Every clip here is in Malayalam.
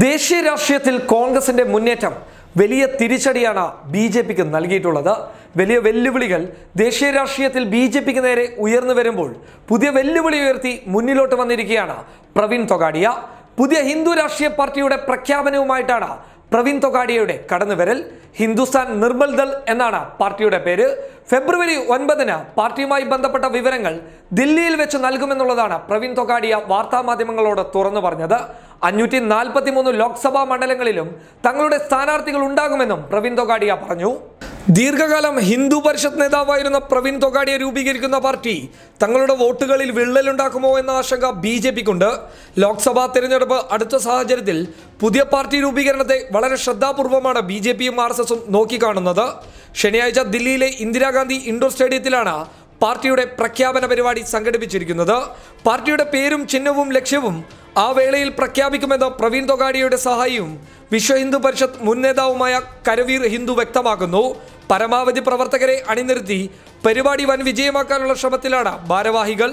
ദേശീയ രാഷ്ട്രീയത്തിൽ കോൺഗ്രസിന്റെ മുന്നേറ്റം വലിയ തിരിച്ചടിയാണ് ബിജെപിക്ക് നൽകിയിട്ടുള്ളത്. വലിയ വെല്ലുവിളികൾ ദേശീയ രാഷ്ട്രീയത്തിൽ ബിജെപിക്ക് നേരെ ഉയർന്നു വരുമ്പോൾ പുതിയ വെല്ലുവിളി ഉയർത്തി മുന്നിലോട്ട് വന്നിരിക്കുകയാണ് പ്രവീൺ തൊഗാഡിയ. പുതിയ ഹിന്ദു രാഷ്ട്രീയ പാർട്ടിയുടെ പ്രഖ്യാപനവുമായിട്ടാണ് പ്രവീൺ തൊഗാഡിയയുടെ കടന്നുവരൽ. ഹിന്ദുസ്ഥാൻ നിർമ്മൽ ദൾ എന്നാണ് പാർട്ടിയുടെ പേര്. ഫെബ്രുവരി 9-ന് പാർട്ടിയുമായി ബന്ധപ്പെട്ട വിവരങ്ങൾ ദില്ലിയിൽ വെച്ച് നൽകുമെന്നുള്ളതാണ് പ്രവീൺ തൊഗാഡിയ വാർത്താമാധ്യമങ്ങളോട് തുറന്നു പറഞ്ഞത്. 543 ലോക്സഭാ മണ്ഡലങ്ങളിലും തങ്ങളുടെ സ്ഥാനാർത്ഥികൾ ഉണ്ടാകുമെന്നും പ്രവീൺ തൊഗാഡിയ പറഞ്ഞു. ദീർഘകാലം ഹിന്ദു പരിഷത്ത് നേതാവായിരുന്ന പ്രവീൺ തൊഗാഡിയ രൂപീകരിക്കുന്ന പാർട്ടി തങ്ങളുടെ വോട്ടുകളിൽ വിള്ളലുണ്ടാക്കുമോ എന്ന ആശങ്ക ബിജെപിക്കുണ്ട്. ലോക്സഭാ തെരഞ്ഞെടുപ്പ് അടുത്ത സാഹചര്യത്തിൽ പുതിയ പാർട്ടി രൂപീകരണത്തെ വളരെ ശ്രദ്ധാപൂർവമാണ് ബിജെപിയും RSSും നോക്കിക്കാണുന്നത്. ശനിയാഴ്ച ദില്ലിയിലെ ഇന്ദിരാഗാന്ധി ഇൻഡോർ സ്റ്റേഡിയത്തിലാണ് പാർട്ടിയുടെ പ്രഖ്യാപന പരിപാടി സംഘടിപ്പിച്ചിരിക്കുന്നത്. പാർട്ടിയുടെ പേരും ചിഹ്നവും ലക്ഷ്യവും ആ വേളയിൽ പ്രഖ്യാപിക്കുമെന്ന് പ്രവീൺ തൊഗാഡിയയുടെ സഹായിയും വിശ്വ ഹിന്ദു പരിഷത്ത് മുൻ നേതാവുമായ കരവീർ ഹിന്ദു വ്യക്തമാക്കുന്നു. പരമാവധി പ്രവർത്തകരെ അണിനിരത്തി പരിപാടി വൻ വിജയമാക്കാനുള്ള ശ്രമത്തിലാണ് ഭാരവാഹികൾ.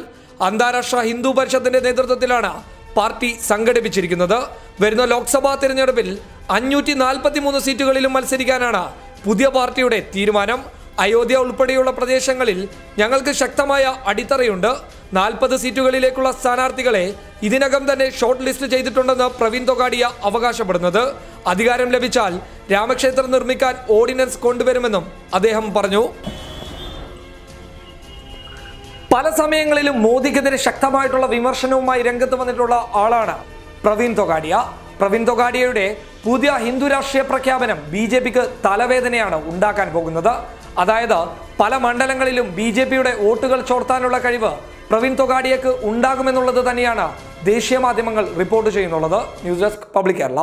അന്താരാഷ്ട്ര ഹിന്ദു പരിഷത്തിന്റെ നേതൃത്വത്തിലാണ് പാർട്ടി സംഘടിപ്പിച്ചിരിക്കുന്നത്. വരുന്ന ലോക്സഭാ തെരഞ്ഞെടുപ്പിൽ 543 സീറ്റുകളിലും മത്സരിക്കാനാണ് പുതിയ പാർട്ടിയുടെ തീരുമാനം. അയോധ്യ ഉൾപ്പെടെയുള്ള പ്രദേശങ്ങളിൽ ഞങ്ങൾക്ക് ശക്തമായ അടിത്തറയുണ്ട്. 40 സീറ്റുകളിലേക്കുള്ള സ്ഥാനാർത്ഥികളെ ഇതിനകം തന്നെ ഷോർട്ട് ലിസ്റ്റ് ചെയ്തിട്ടുണ്ടെന്ന് പ്രവീൺ തൊഗാഡിയ അവകാശപ്പെടുന്നത്. അധികാരം ലഭിച്ചാൽ രാമക്ഷേത്രം നിർമ്മിക്കാൻ ഓർഡിനൻസ് കൊണ്ടുവരുമെന്നും അദ്ദേഹം പറഞ്ഞു. പല സമയങ്ങളിലും മോദിക്കെതിരെ ശക്തമായിട്ടുള്ള വിമർശനവുമായി രംഗത്ത് വന്നിട്ടുള്ള ആളാണ് പ്രവീൺ തൊഗാഡിയ. പ്രവീൺ തൊഗാഡിയയുടെ പുതിയ ഹിന്ദു രാഷ്ട്രീയ പ്രഖ്യാപനം ബിജെപിക്ക് തലവേദനയാണ് ഉണ്ടാക്കാൻ പോകുന്നത്. അതായത് പല മണ്ഡലങ്ങളിലും ബിജെപിയുടെ വോട്ടുകൾ ചോർത്താനുള്ള കഴിവ് പ്രവീൺ തൊഗാഡിയക്ക് ഉണ്ടാകുമെന്നുള്ളത് തന്നെയാണ് ദേശീയ മാധ്യമങ്ങൾ റിപ്പോർട്ട് ചെയ്യുന്നുള്ളത്. News desk public Kerala.